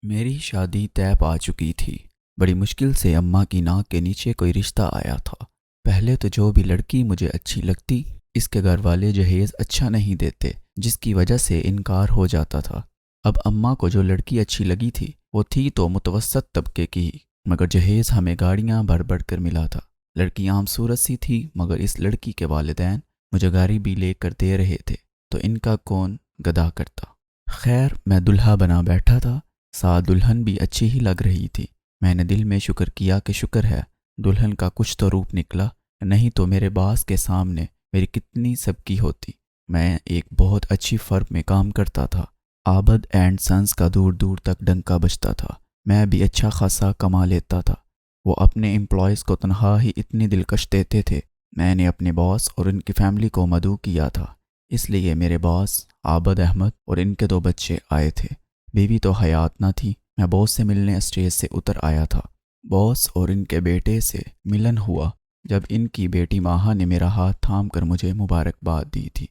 میری شادی طے پا چکی تھی۔ بڑی مشکل سے اماں کی ناک کے نیچے کوئی رشتہ آیا تھا۔ پہلے تو جو بھی لڑکی مجھے اچھی لگتی، اس کے گھر والے جہیز اچھا نہیں دیتے، جس کی وجہ سے انکار ہو جاتا تھا۔ اب اماں کو جو لڑکی اچھی لگی تھی وہ تھی تو متوسط طبقے کی ہی، مگر جہیز ہمیں گاڑیاں بھر بھر کر ملا تھا۔ لڑکی عام صورت سی تھی، مگر اس لڑکی کے والدین مجھے گاڑی بھی لے کر دے رہے تھے، تو ان کا کون گدا کرتا۔ خیر، میں دلہا بنا بیٹھا تھا، ساتھ دلہن بھی اچھی ہی لگ رہی تھی۔ میں نے دل میں شکر کیا کہ شکر ہے دلہن کا کچھ تو روپ نکلا، نہیں تو میرے باس کے سامنے میری کتنی سبکی ہوتی۔ میں ایک بہت اچھی فرم میں کام کرتا تھا، عابد اینڈ سنس کا دور دور تک ڈنکا بجتا تھا۔ میں بھی اچھا خاصا کما لیتا تھا۔ وہ اپنے امپلائیز کو تنخواہ ہی اتنی دلکش دیتے تھے۔ میں نے اپنے باس اور ان کی فیملی کو مدعو کیا تھا، اس لیے میرے باس عابد احمد اور ان کے 2 بچے آئے تھے۔ بیوی تو حیات نہ تھی۔ میں باس سے ملنے اسٹیج سے اتر آیا تھا۔ باس اور ان کے بیٹے سے ملن ہوا جب ان کی بیٹی ماہا نے میرا ہاتھ تھام کر مجھے مبارکباد دی تھی۔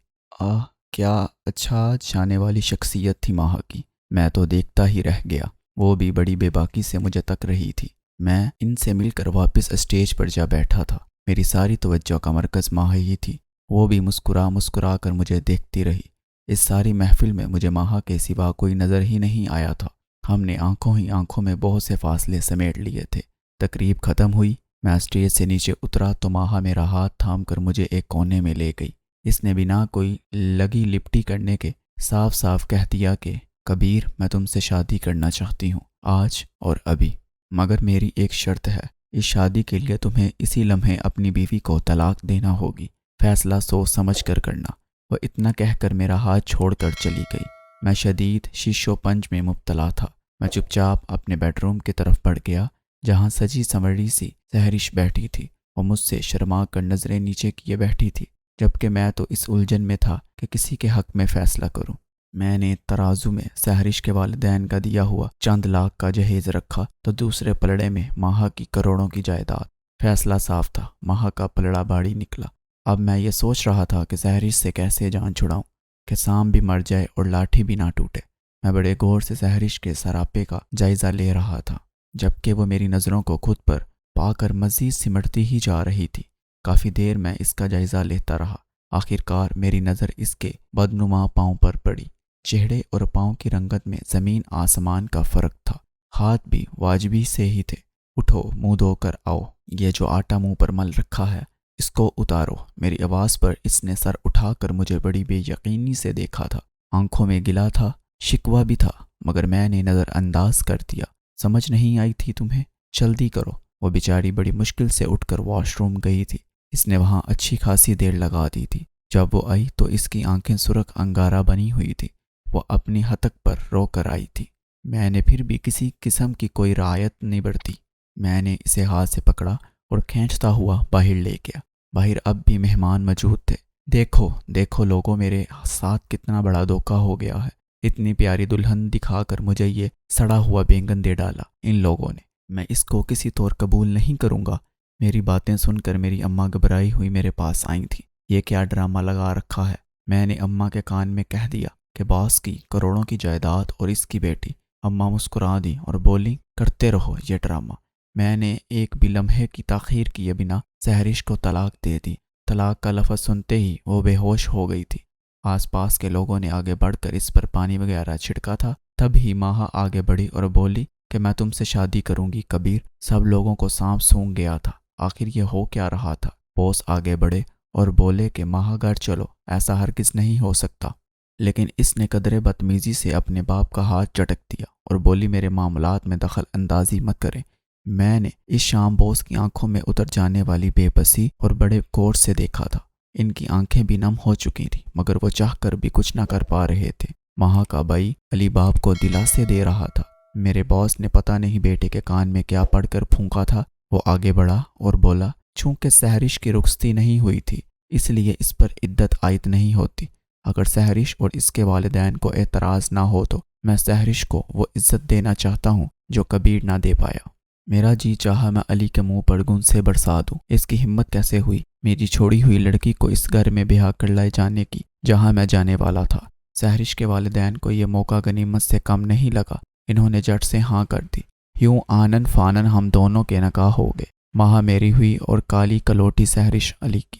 کیا اچھا جانے والی شخصیت تھی ماہا کی۔ میں تو دیکھتا ہی رہ گیا۔ وہ بھی بڑی بے باکی سے مجھے تک رہی تھی۔ میں ان سے مل کر واپس اسٹیج پر جا بیٹھا تھا۔ میری ساری توجہ کا مرکز ماہا ہی تھی۔ وہ بھی مسکرا کر مجھے دیکھتی رہی۔ اس ساری محفل میں مجھے ماہا کے سوا کوئی نظر ہی نہیں آیا تھا۔ ہم نے آنکھوں ہی آنکھوں میں بہت سے فاصلے سمیٹ لیے تھے۔ تقریب ختم ہوئی، میں اسٹیج سے نیچے اترا تو ماہا میرا ہاتھ تھام کر مجھے ایک کونے میں لے گئی۔ اس نے بنا کوئی لگی لپٹی کرنے کے صاف صاف کہہ دیا کہ کبیر، میں تم سے شادی کرنا چاہتی ہوں، آج اور ابھی، مگر میری ایک شرط ہے۔ اس شادی کے لیے تمہیں اسی لمحے اپنی بیوی کو طلاق دینا ہوگی، فیصلہ سوچ سمجھ کر کرنا۔ وہ اتنا کہہ کر میرا ہاتھ چھوڑ کر چلی گئی۔ میں شدید شش و پنج میں مبتلا تھا۔ میں چپ چاپ اپنے بیڈ روم کی طرف بڑھ گیا، جہاں سجی سنوری سی سہرش بیٹھی تھی۔ وہ مجھ سے شرما کر نظریں نیچے کیے بیٹھی تھی، جبکہ میں تو اس الجھن میں تھا کہ کسی کے حق میں فیصلہ کروں۔ میں نے ترازو میں سہرش کے والدین کا دیا ہوا چند لاکھ کا جہیز رکھا تو دوسرے پلڑے میں ماہا کی کروڑوں کی جائیداد۔ فیصلہ صاف تھا، ماہا کا پلڑا بھاری نکلا۔ اب میں یہ سوچ رہا تھا کہ سہرش سے کیسے جان چھڑاؤں کہ سام بھی مر جائے اور لاٹھی بھی نہ ٹوٹے۔ میں بڑے غور سے سہرش کے سراپے کا جائزہ لے رہا تھا، جبکہ وہ میری نظروں کو خود پر پا کر مزید سمٹتی ہی جا رہی تھی۔ کافی دیر میں اس کا جائزہ لیتا رہا۔ آخرکار میری نظر اس کے بدنما پاؤں پر پڑی۔ چہرے اور پاؤں کی رنگت میں زمین آسمان کا فرق تھا۔ ہاتھ بھی واجبی سے ہی تھے۔ اٹھو، منہ دھو کر آؤ، یہ جو آٹا منہ پر مل رکھا ہے اس کو اتارو۔ میری آواز پر اس نے سر اٹھا کر مجھے بڑی بے یقینی سے دیکھا تھا۔ آنکھوں میں گلہ تھا، شکوہ بھی تھا، مگر میں نے نظر انداز کر دیا۔ سمجھ نہیں آئی تھی تمہیں؟ جلدی کرو۔ وہ بیچاری بڑی مشکل سے اٹھ کر واش روم گئی تھی۔ اس نے وہاں اچھی خاصی دیر لگا دی تھی۔ جب وہ آئی تو اس کی آنکھیں سرخ انگارہ بنی ہوئی تھی۔ وہ اپنی ہتک پر رو کر آئی تھی۔ میں نے پھر بھی کسی قسم کی کوئی رعایت نہیں برتی۔ میں نے اسے ہاتھ سے پکڑا اور کھینچتا ہوا باہر لے گیا۔ باہر اب بھی مہمان موجود تھے۔ دیکھو لوگوں، میرے ساتھ کتنا بڑا دھوکہ ہو گیا ہے۔ اتنی پیاری دلہن دکھا کر مجھے یہ سڑا ہوا بینگن دے ڈالا ان لوگوں نے۔ میں اس کو کسی طور قبول نہیں کروں گا۔ میری باتیں سن کر میری اماں گھبرائی ہوئی میرے پاس آئی تھی۔ یہ کیا ڈرامہ لگا رکھا ہے؟ میں نے اماں کے کان میں کہہ دیا کہ باس کی کروڑوں کی جائیداد اور اس کی بیٹی۔ اماں مسکرا دی اور بولی، کرتے رہو یہ ڈرامہ۔ میں نے ایک بھی لمحے کی تاخیر کیے بنا سہرش کو طلاق دے دی۔ طلاق کا لفظ سنتے ہی وہ بے ہوش ہو گئی تھی۔ آس پاس کے لوگوں نے آگے بڑھ کر اس پر پانی وغیرہ چھڑکا تھا۔ تب ہی ماہا آگے بڑھی اور بولی کہ میں تم سے شادی کروں گی کبیر۔ سب لوگوں کو سانپ سونگھ گیا تھا۔ آخر یہ ہو کیا رہا تھا؟ بوس آگے بڑھے اور بولے کہ ماہا گھر چلو، ایسا ہرگز نہیں ہو سکتا۔ لیکن اس نے قدرے بدتمیزی سے اپنے باپ کا ہاتھ چٹک دیا اور بولی، میرے معاملات میں دخل اندازی مت کریں۔ میں نے اس شام بوس کی آنکھوں میں اتر جانے والی بے بسی اور بڑے غور سے دیکھا تھا۔ ان کی آنکھیں بھی نم ہو چکی تھیں، مگر وہ چاہ کر بھی کچھ نہ کر پا رہے تھے۔ ماہا کا بھائی علی باپ کو دلاسے دے رہا تھا۔ میرے باس نے پتہ نہیں بیٹے کے کان میں کیا پڑھ کر پھونکا تھا۔ وہ آگے بڑھا اور بولا، چونکہ سہرش کی رخصتی نہیں ہوئی تھی اس لیے اس پر عدت عائد نہیں ہوتی۔ اگر سہرش اور اس کے والدین کو اعتراض نہ ہو تو میں سہرش کو وہ عزت دینا چاہتا ہوں جو کبیر نہ دے پایا۔ میرا جی چاہا میں علی کے منہ پر گن سے برسا دوں۔ اس کی ہمت کیسے ہوئی میری چھوڑی ہوئی لڑکی کو اس گھر میں بیاہ کر لائے جانے کی جہاں میں جانے والا تھا۔ سہرش کے والدین کو یہ موقع غنیمت سے کم نہیں لگا۔ انہوں نے جٹ سے ہاں کر دی۔ یوں آنن فانن ہم دونوں کے نکاح ہو گئے۔ ماہا میری ہوئی اور کالی کلوٹی سحرش علی کی۔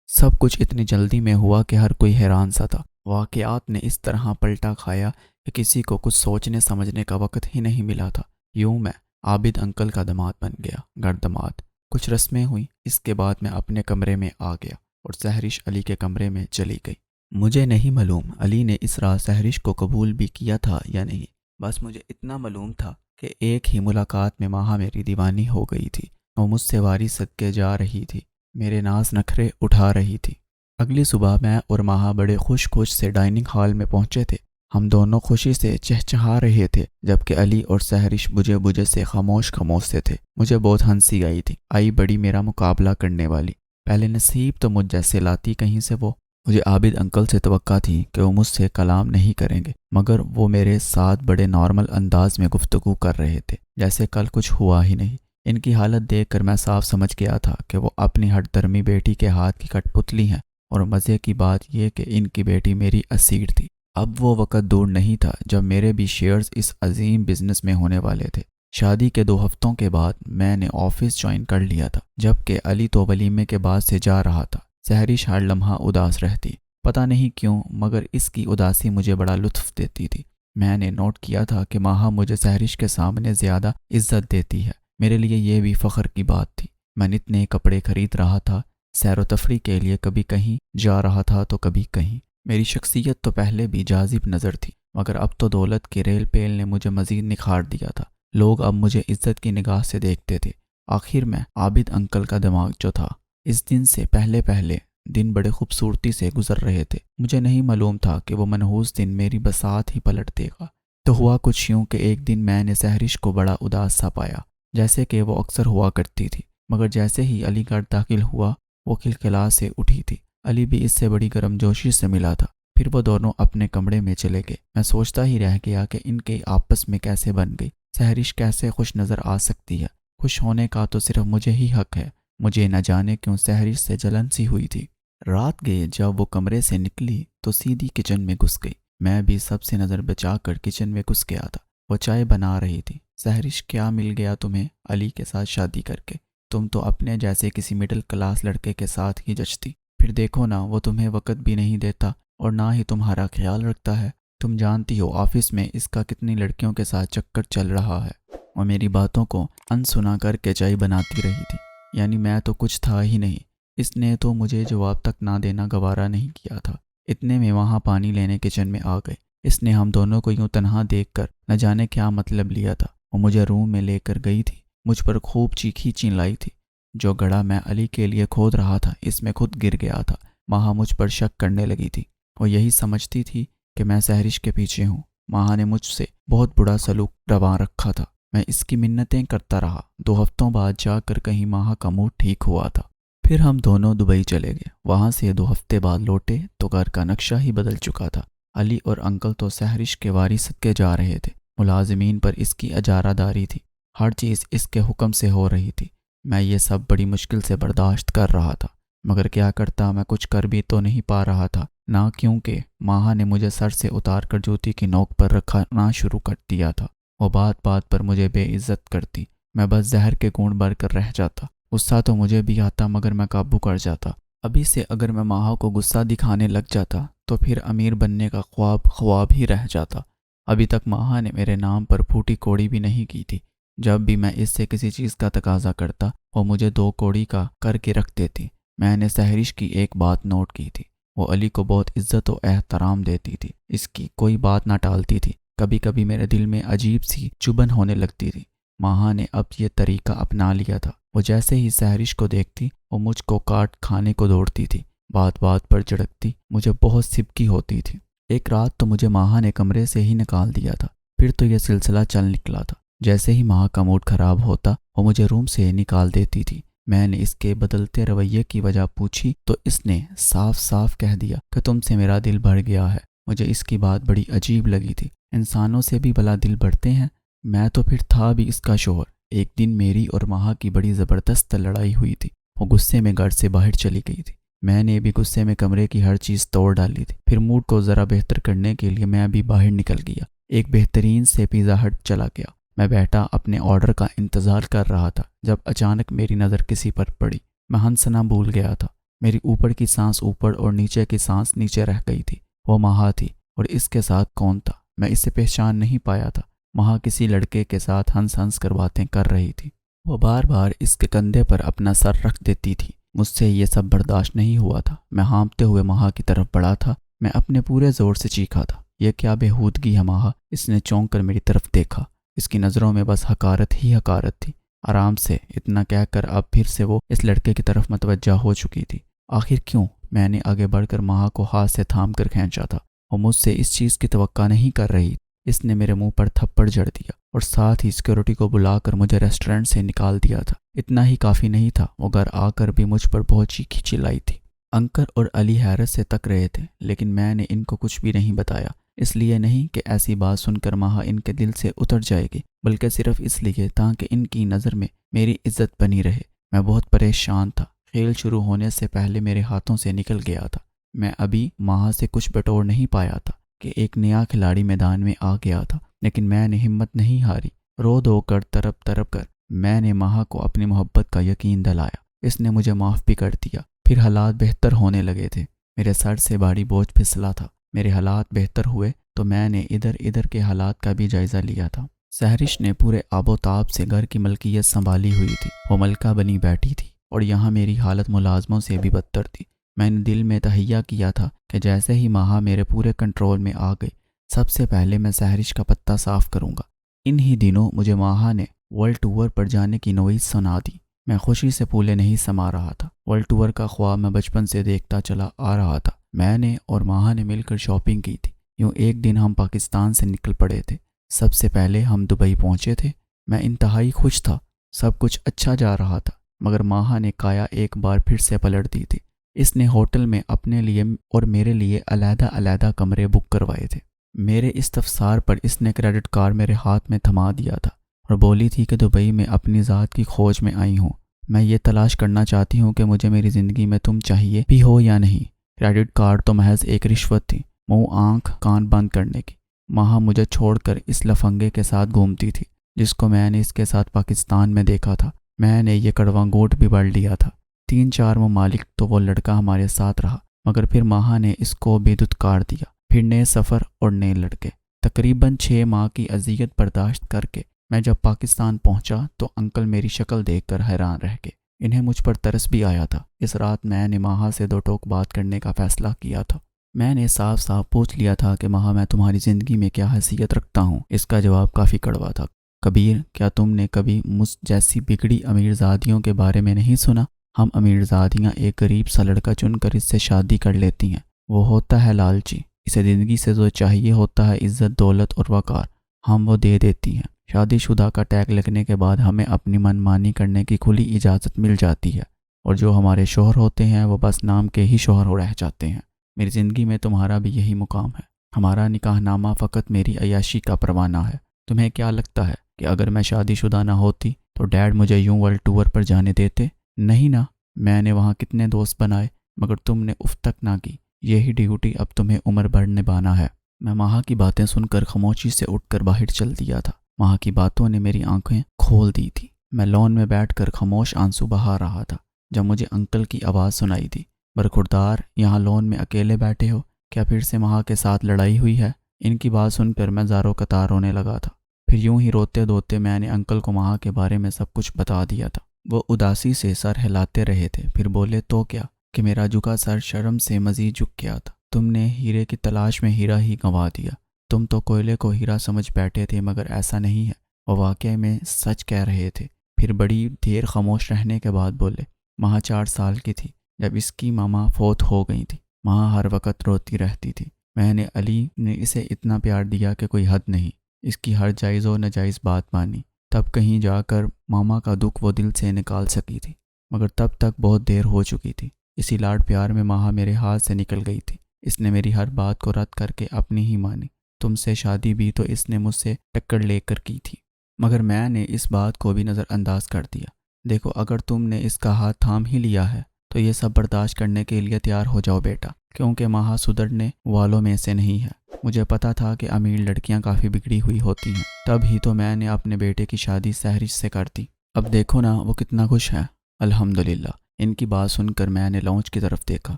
سب کچھ اتنی جلدی میں ہوا کہ ہر کوئی حیران سا تھا۔ واقعات نے اس طرح پلٹا کھایا کہ کسی کو کچھ سوچنے سمجھنے کا وقت ہی نہیں ملا تھا۔ یوں میں عابد انکل کا داماد بن گیا، گردماد۔ کچھ رسمیں ہوئیں، اس کے بعد میں اپنے کمرے میں آ گیا اور سحرش علی کے کمرے میں چلی گئی۔ مجھے نہیں معلوم علی نے اس رات سحرش کو قبول بھی کیا تھا یا نہیں، بس مجھے اتنا معلوم تھا کہ ایک ہی ملاقات میں ماہا میری دیوانی ہو گئی تھی۔ وہ مجھ سے واری صدقے جا رہی تھی، میرے ناز نخرے اٹھا رہی تھی۔ اگلی صبح میں اور ماہا بڑے خوش سے ڈائننگ ہال میں پہنچے تھے۔ ہم دونوں خوشی سے چہچہا رہے تھے، جبکہ علی اور سحرش بجھے بجھے سے خاموش سے تھے۔ مجھے بہت ہنسی آئی تھی، آئی بڑی میرا مقابلہ کرنے والی۔ پہلے نصیب تو مجھ جیسے لاتی کہیں سے وہ۔ مجھے عابد انکل سے توقع تھی کہ وہ مجھ سے کلام نہیں کریں گے، مگر وہ میرے ساتھ بڑے نارمل انداز میں گفتگو کر رہے تھے، جیسے کل کچھ ہوا ہی نہیں۔ ان کی حالت دیکھ کر میں صاف سمجھ گیا تھا کہ وہ اپنی ہٹ درمی بیٹی کے ہاتھ کی کٹ پتلی ہیں، اور مزے کی بات یہ کہ ان کی بیٹی میری اسیر تھی۔ اب وہ وقت دور نہیں تھا جب میرے بھی شیئرز اس عظیم بزنس میں ہونے والے تھے۔ شادی کے 2 ہفتوں کے بعد میں نے آفس جوائن کر لیا تھا، جبکہ علی تو ولیمے کے بعد سے جا رہا تھا۔ سحرش ہر لمحہ اداس رہتی، پتہ نہیں کیوں، مگر اس کی اداسی مجھے بڑا لطف دیتی تھی۔ میں نے نوٹ کیا تھا کہ ماہا مجھے سحرش کے سامنے زیادہ عزت دیتی ہے۔ میرے لیے یہ بھی فخر کی بات تھی۔ میں نت نئے کپڑے خرید رہا تھا، سیر و تفریح کے لیے کبھی کہیں جا رہا تھا تو کبھی کہیں۔ میری شخصیت تو پہلے بھی جاذب نظر تھی، مگر اب تو دولت کی ریل پیل نے مجھے مزید نکھار دیا تھا۔ لوگ اب مجھے عزت کی نگاہ سے دیکھتے تھے۔ آخر میں عابد انکل کا دماغ جو تھا، اس دن سے پہلے دن بڑے خوبصورتی سے گزر رہے تھے۔ مجھے نہیں معلوم تھا کہ وہ منحوس دن میری بساط ہی پلٹ دے گا۔ تو ہوا کچھ یوں کہ ایک دن میں نے سحرش کو بڑا اداس سا پایا، جیسے کہ وہ اکثر ہوا کرتی تھی، مگر جیسے ہی علی گڑھ داخل ہوا وہ کھلکھلا سے اٹھی تھی۔ علی بھی اس سے بڑی گرم جوشی سے ملا تھا۔ پھر وہ دونوں اپنے کمرے میں چلے گئے۔ میں سوچتا ہی رہ گیا کہ ان کے آپس میں کیسے بن گئی۔ سحرش کیسے خوش نظر آ سکتی ہے؟ خوش ہونے کا تو صرف مجھے ہی حق ہے۔ مجھے نہ جانے کیوں سحرش سے جلن سی ہوئی تھی۔ رات گئے جب وہ کمرے سے نکلی تو سیدھی کچن میں گھس گئی۔ میں بھی سب سے نظر بچا کر کچن میں گھس گیا تھا۔ وہ چائے بنا رہی تھی۔ سحرش کیا مل گیا تمہیں علی کے ساتھ شادی کر کے؟ تم تو اپنے جیسے کسی مڈل کلاس لڑکے کے ساتھ ہی جچتی۔ پھر دیکھو نا، وہ تمہیں وقت بھی نہیں دیتا اور نہ ہی تمہارا خیال رکھتا ہے۔ تم جانتی ہو آفس میں اس کا کتنی لڑکیوں کے ساتھ چکر چل رہا ہے۔ اور میری باتوں کو انسنا کر کے چائے بناتی رہی تھی، یعنی میں تو کچھ تھا ہی نہیں۔ اس نے تو مجھے جواب تک نہ دینا گوارا نہیں کیا تھا۔ اتنے میں وہاں پانی لینے کچن میں آ گئے۔ اس نے ہم دونوں کو یوں تنہا دیکھ کر نہ جانے کیا مطلب لیا تھا۔ وہ مجھے روم میں لے کر گئی تھی، مجھ پر خوب چیخی چلائی تھی۔ جو گڑھا میں علی کے لیے کھود رہا تھا اس میں خود گر گیا تھا۔ ماہا مجھ پر شک کرنے لگی تھی۔ وہ یہی سمجھتی تھی کہ میں سحرش کے پیچھے ہوں۔ ماہا نے مجھ سے بہت برا سلوک روا رکھا تھا۔ میں اس کی منتیں کرتا رہا۔ 2 ہفتوں بعد جا کر کہیں ماہا کا موڈ ٹھیک ہوا تھا۔ پھر ہم دونوں دبئی چلے گئے۔ وہاں سے 2 ہفتے بعد لوٹے تو گھر کا نقشہ ہی بدل چکا تھا۔ علی اور انکل تو سحرش کے واری صدقے جا رہے تھے۔ ملازمین پر اس کی اجارہ داری تھی، ہر چیز اس کے حکم سے ہو رہی تھی۔ میں یہ سب بڑی مشکل سے برداشت کر رہا تھا، مگر کیا کرتا، میں کچھ کر بھی تو نہیں پا رہا تھا نہ، کیونکہ ماہا نے مجھے سر سے اتار کر جوتی کی نوک پر رکھنا شروع کر دیا تھا۔ وہ بات بات پر مجھے بے عزت کرتی، میں بس زہر کے گھونٹ بھر کر رہ جاتا۔ غصہ تو مجھے بھی آتا مگر میں قابو کر جاتا۔ ابھی سے اگر میں ماہا کو غصہ دکھانے لگ جاتا تو پھر امیر بننے کا خواب ہی رہ جاتا۔ ابھی تک ماہا نے میرے نام پر پھوٹی کوڑی بھی نہیں کی تھی۔ جب بھی میں اس سے کسی چیز کا تقاضا کرتا وہ مجھے 2 کوڑی کا کر کے رکھ دیتی۔ میں نے سحرش کی ایک بات نوٹ کی تھی، وہ علی کو بہت عزت و احترام دیتی تھی، اس کی کوئی بات نہ ٹالتی تھی۔ کبھی کبھی میرے دل میں عجیب سی چبھن ہونے لگتی تھی۔ ماہا نے اب یہ طریقہ اپنا لیا تھا۔ وہ جیسے ہی سحرش کو دیکھتی وہ مجھ کو کاٹ کھانے کو دوڑتی تھی، بات بات پر جھڑکتی، مجھے بہت سبکی ہوتی تھی۔ ایک رات تو مجھے ماہا نے کمرے سے ہی نکال دیا تھا۔ پھر تو یہ سلسلہ چل نکلا تھا۔ جیسے ہی ماہا کا موڈ خراب ہوتا وہ مجھے روم سے نکال دیتی تھی۔ میں نے اس کے بدلتے رویے کی وجہ پوچھی تو اس نے صاف صاف کہہ دیا کہ تم سے میرا دل بڑھ گیا ہے۔ مجھے اس کی بات بڑی عجیب لگی تھی۔ انسانوں سے بھی بھلا دل بڑھتے ہیں؟ میں تو پھر تھا بھی اس کا شوہر۔ ایک دن میری اور ماہا کی بڑی زبردست لڑائی ہوئی تھی۔ وہ غصے میں گھر سے باہر چلی گئی تھی۔ میں نے بھی غصے میں کمرے کی ہر چیز توڑ ڈالی تھی۔ پھر موڈ کو ذرا بہتر کرنے کے لیے میں بھی باہر نکل گیا۔ ایک بہترین سے پیزا ہٹ چلا گیا۔ میں بیٹھا اپنے آرڈر کا انتظار کر رہا تھا جب اچانک میری نظر کسی پر پڑی۔ میں ہنسنا بھول گیا تھا۔ میری اوپر کی سانس اوپر اور نیچے کی سانس نیچے رہ گئی تھی۔ وہ مہا تھی، اور اس کے ساتھ کون تھا؟ میں اسے پہچان نہیں پایا تھا۔ مہا کسی لڑکے کے ساتھ ہنس ہنس کر باتیں کر رہی تھی۔ وہ بار بار اس کے کندھے پر اپنا سر رکھ دیتی تھی۔ مجھ سے یہ سب برداشت نہیں ہوا تھا۔ میں ہانپتے ہوئے مہا کی طرف بڑھا تھا۔ میں اپنے پورے زور سے چیخا تھا، یہ کیا بےہودگی ہے مہا؟ اس نے چونک کر میری طرف دیکھا۔ اس کی نظروں میں بس حقارت ہی حقارت تھی۔ آرام سے، اتنا کہہ کر اب پھر سے وہ اس لڑکے کی طرف متوجہ ہو چکی تھی۔ آخر کیوں؟ میں نے آگے بڑھ کر مہا کو ہاتھ سے تھام کر کھینچا تھا۔ وہ مجھ سے اس چیز کی توقع نہیں کر رہی۔ اس نے میرے منہ پر تھپڑ جڑ دیا اور ساتھ ہی سیکورٹی کو بلا کر مجھے ریسٹورنٹ سے نکال دیا تھا۔ اتنا ہی کافی نہیں تھا، وہ گھر آ کر بھی مجھ پر بہت چیخی چلائی تھی۔ انکل اور علی حیرت سے تک رہے تھے، لیکن میں نے ان کو کچھ بھی نہیں بتایا۔ اس لیے نہیں کہ ایسی بات سن کر مہا ان کے دل سے اتر جائے گی، بلکہ صرف اس لیے تاکہ ان کی نظر میں میری عزت بنی رہے۔ میں بہت پریشان تھا۔ کھیل شروع ہونے سے پہلے میرے ہاتھوں سے نکل گیا تھا۔ میں ابھی مہا سے کچھ بٹور نہیں پایا تھا کہ ایک نیا کھلاڑی میدان میں آ گیا تھا، لیکن میں نے ہمت نہیں ہاری۔ رو دھو کر تڑپ تڑپ کر میں نے مہا کو اپنی محبت کا یقین دلایا۔ اس نے مجھے معاف بھی کر دیا۔ پھر حالات بہتر ہونے لگے تھے۔ میرے سر سے بھاری بوجھ پھسلا تھا۔ میرے حالات بہتر ہوئے تو میں نے ادھر ادھر کے حالات کا بھی جائزہ لیا تھا۔ سہرش نے پورے آب و تاب سے گھر کی ملکیت سنبھالی ہوئی تھی۔ وہ ملکہ بنی بیٹھی تھی، اور یہاں میری حالت ملازموں سے بھی بدتر تھی۔ میں نے دل میں تہیہ کیا تھا کہ جیسے ہی مہا میرے پورے کنٹرول میں آ گئی، سب سے پہلے میں سہرش کا پتہ صاف کروں گا۔ انہی دنوں مجھے مہا نے ورلڈ ٹور پر جانے کی نوید سنا دی۔ میں خوشی سے پھولے نہیں سما رہا تھا۔ ورلڈ ٹور کا خواب میں بچپن سے دیکھتا چلا آ رہا تھا۔ میں نے اور مہا نے مل کر شاپنگ کی تھی۔ یوں ایک دن ہم پاکستان سے نکل پڑے تھے۔ سب سے پہلے ہم دبئی پہنچے تھے۔ میں انتہائی خوش تھا، سب کچھ اچھا جا رہا تھا، مگر مہا نے کایا ایک بار پھر سے پلٹ دی تھی۔ اس نے ہوٹل میں اپنے لیے اور میرے لیے علیحدہ علیحدہ کمرے بک کروائے تھے۔ میرے استفسار پر اس نے کریڈٹ کارڈ میرے ہاتھ میں تھما دیا تھا اور بولی تھی کہ دبئی میں اپنی ذات کی کھوج میں آئی ہوں۔ میں یہ تلاش کرنا چاہتی ہوں کہ مجھے میری زندگی میں تم چاہیے بھی ہو یا نہیں۔ کریڈٹ کارڈ تو محض ایک رشوت تھی، منہ آنکھ کان بند کرنے کی۔ مہا مجھے چھوڑ کر اس لفنگے کے ساتھ گھومتی تھی جس کو میں نے اس کے ساتھ پاکستان میں دیکھا تھا۔ میں نے یہ کڑوا گھونٹ بھی بڑھ لیا تھا۔ 3-4 ممالک تو وہ لڑکا ہمارے ساتھ رہا، مگر پھر مہا نے اس کو بھی دھتکار دیا۔ پھر نئے سفر اور نئے لڑکے۔ تقریباً 6 ماہ کی اذیت برداشت کر کے میں جب پاکستان پہنچا تو انکل میری شکل دیکھ کر حیران رہ گئے۔ انہیں مجھ پر ترس بھی آیا تھا۔ اس رات میں نے مہا سے 2 ٹوک بات کرنے کا فیصلہ کیا تھا۔ میں نے صاف صاف پوچھ لیا تھا کہ مہا میں تمہاری زندگی میں کیا حیثیت رکھتا ہوں۔ اس کا جواب کافی کڑوا تھا۔ کبیر، کیا تم نے کبھی مجھ جیسی بگڑی امیرزادیوں کے بارے میں نہیں سنا؟ ہم امیرزادیاں ایک غریب سا لڑکا چن کر اس سے شادی کر لیتی ہیں۔ وہ ہوتا ہے لالچی، اسے زندگی سے جو چاہیے ہوتا ہے عزت، دولت اور وقار، ہم وہ دے دیتی ہیں۔ شادی شدہ کا ٹیگ لگنے کے بعد ہمیں اپنی من مانی کرنے کی کھلی اجازت مل جاتی ہے، اور جو ہمارے شوہر ہوتے ہیں وہ بس نام کے ہی شوہر ہو رہ جاتے ہیں۔ میری زندگی میں تمہارا بھی یہی مقام ہے۔ ہمارا نکاح نامہ فقط میری عیاشی کا پروانہ ہے۔ تمہیں کیا لگتا ہے کہ اگر میں شادی شدہ نہ ہوتی تو ڈیڈ مجھے یوں ورلڈ ٹور پر جانے دیتے؟ نہیں نا۔ میں نے وہاں کتنے دوست بنائے، مگر تم نے اف تک نہ کی۔ یہی ڈیوٹی اب تمہیں عمر بھر نبھانا ہے۔ میں مہا کی باتیں سن کر خاموشی سے اٹھ کر باہر چل دیا تھا۔ مہا کی باتوں نے میری آنکھیں کھول دی تھی۔ میں لون میں بیٹھ کر خاموش آنسو بہا رہا تھا جب مجھے انکل کی آواز سنائی دی، برخوردار، یہاں لون میں اکیلے بیٹھے ہو؟ کیا پھر سے مہا کے ساتھ لڑائی ہوئی ہے؟ ان کی بات سن کر میں زاروں قطار رونے لگا تھا۔ پھر یوں ہی روتے دھوتے میں نے انکل کو مہا کے بارے میں سب کچھ بتا دیا تھا۔ وہ اداسی سے سر ہلاتے رہے تھے، پھر بولے تو کیا، کہ میرا جھکا سر شرم سے مزید جھک گیا تھا۔ تم نے ہیرے کی تلاش میں ہیرا ہی گنوا دیا۔ تم تو کوئلے کو ہیرا سمجھ بیٹھے تھے، مگر ایسا نہیں ہے۔ وہ واقعے میں سچ کہہ رہے تھے۔ پھر بڑی دیر خاموش رہنے کے بعد بولے، مہا 4 سال کی تھی جب اس کی ماما فوت ہو گئی تھی۔ مہا ہر وقت روتی رہتی تھی۔ میں نے علی نے اسے اتنا پیار دیا کہ کوئی حد نہیں۔ اس کی ہر جائز و ناجائز بات مانی، تب کہیں جا کر ماما کا دکھ وہ دل سے نکال سکی تھی، مگر تب تک بہت دیر ہو چکی تھی۔ اسی لاڈ پیار میں مہا میرے ہاتھ سے نکل گئی تھی۔ اس نے میری ہر بات کو رد کر کے اپنی ہی مانی۔ تم سے شادی بھی تو اس نے مجھ سے ٹکر لے کر کی تھی، مگر میں نے اس بات کو بھی نظر انداز کر دیا۔ دیکھو، اگر تم نے اس کا ہاتھ تھام ہی لیا ہے تو یہ سب برداشت کرنے کے لیے تیار ہو جاؤ بیٹا، کیونکہ مہا سدھرنے والوں میں سے نہیں ہے۔ مجھے پتا تھا کہ امیر لڑکیاں کافی بگڑی ہوئی ہوتی ہیں، تب ہی تو میں نے اپنے بیٹے کی شادی سحرش سے کر دی۔ اب دیکھو نا وہ کتنا خوش ہے۔ الحمدللہ۔ ان کی بات سن کر میں نے لانچ کی طرف دیکھا۔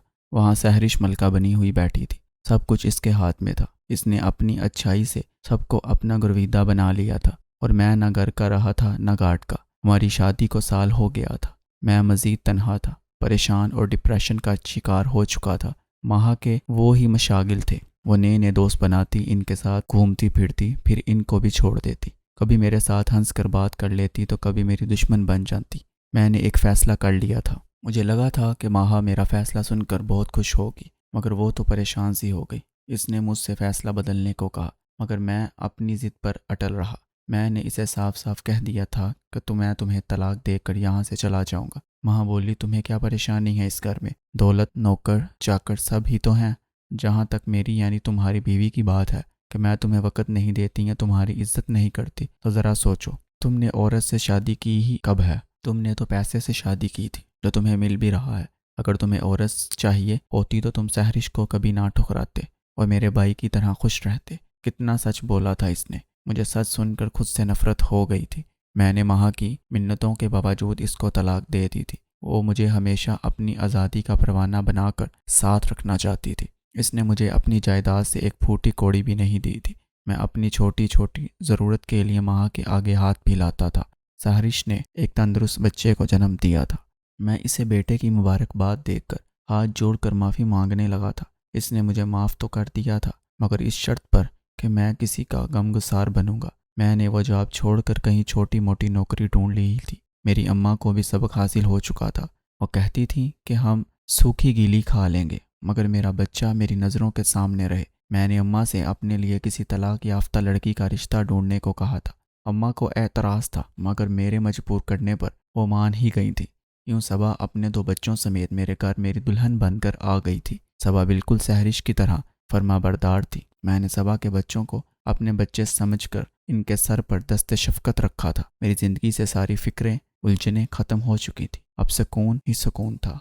وہاں سحرش ملکہ بنی ہوئی بیٹھی تھی۔ سب کچھ اس کے ہاتھ میں تھا۔ اس نے اپنی اچھائی سے سب کو اپنا گرویدہ بنا لیا تھا، اور میں نہ گھر کا رہا تھا نہ گھاٹ کا۔ ہماری شادی کو سال ہو گیا تھا۔ میں مزید تنہا تھا، پریشان اور ڈپریشن کا شکار ہو چکا تھا۔ ماہا کے وہ ہی مشاغل تھے۔ وہ نئے نئے دوست بناتی، ان کے ساتھ گھومتی پھرتی، پھر ان کو بھی چھوڑ دیتی۔ کبھی میرے ساتھ ہنس کر بات کر لیتی تو کبھی میری دشمن بن جاتی۔ میں نے ایک فیصلہ کر لیا تھا۔ مجھے لگا تھا کہ ماہا میرا فیصلہ سن کر بہت خوش ہوگی، مگر وہ تو پریشان سی ہو گئی۔ اس نے مجھ سے فیصلہ بدلنے کو کہا، مگر میں اپنی ضد پر اٹل رہا۔ میں نے اسے صاف صاف کہہ دیا تھا کہ میں تمہیں طلاق دے کر یہاں سے چلا جاؤں گا۔ ماں بولی، تمہیں کیا پریشانی ہے اس گھر میں؟ دولت، نوکر چاکر سب ہی تو ہیں۔ جہاں تک میری یعنی تمہاری بیوی کی بات ہے کہ میں تمہیں وقت نہیں دیتی یا تمہاری عزت نہیں کرتی، تو ذرا سوچو، تم نے عورت سے شادی کی ہی کب ہے؟ تم نے تو پیسے سے شادی کی تھی، جو تمہیں مل بھی رہا ہے۔ اگر تمہیں عورت چاہیے ہوتی تو تم سحرش کو کبھی نہ ٹھکراتے اور میرے بھائی کی طرح خوش رہتے۔ کتنا سچ بولا تھا اس نے۔ مجھے سچ سن کر خود سے نفرت ہو گئی تھی۔ میں نے ماہا کی منتوں کے باوجود اس کو طلاق دے دی تھی۔ وہ مجھے ہمیشہ اپنی آزادی کا پروانہ بنا کر ساتھ رکھنا چاہتی تھی۔ اس نے مجھے اپنی جائیداد سے ایک پھوٹی کوڑی بھی نہیں دی تھی۔ میں اپنی چھوٹی چھوٹی ضرورت کے لیے ماہا کے آگے ہاتھ پھیلاتا تھا۔ سحرش نے ایک تندرست بچے کو جنم دیا تھا۔ میں اسے بیٹے کی مبارکباد دیکھ کر ہاتھ جوڑ کر معافی مانگنے لگا تھا۔ اس نے مجھے معاف تو کر دیا تھا، مگر اس شرط پر کہ میں کسی کا غمگسار بنوں گا۔ میں نے وہ جاب چھوڑ کر کہیں چھوٹی موٹی نوکری ڈھونڈ لی تھی۔ میری اماں کو بھی سبق حاصل ہو چکا تھا۔ وہ کہتی تھی کہ ہم سوکھی گیلی کھا لیں گے، مگر میرا بچہ میری نظروں کے سامنے رہے۔ میں نے اماں سے اپنے لیے کسی طلاق یافتہ لڑکی کا رشتہ ڈھونڈنے کو کہا تھا۔ اماں کو اعتراض تھا، مگر میرے مجبور کرنے پر وہ مان ہی گئی تھی۔ یوں صبا اپنے 2 بچوں سمیت میرے گھر میری دلہن بن کر آ گئی تھی۔ صبا بالکل سحرش کی طرح فرما بردار تھی۔ میں نے صبا کے بچوں کو اپنے بچے سمجھ کر ان کے سر پر دست شفقت رکھا تھا۔ میری زندگی سے ساری فکریں، الجھنیں ختم ہو چکی تھی۔ اب سکون ہی سکون تھا۔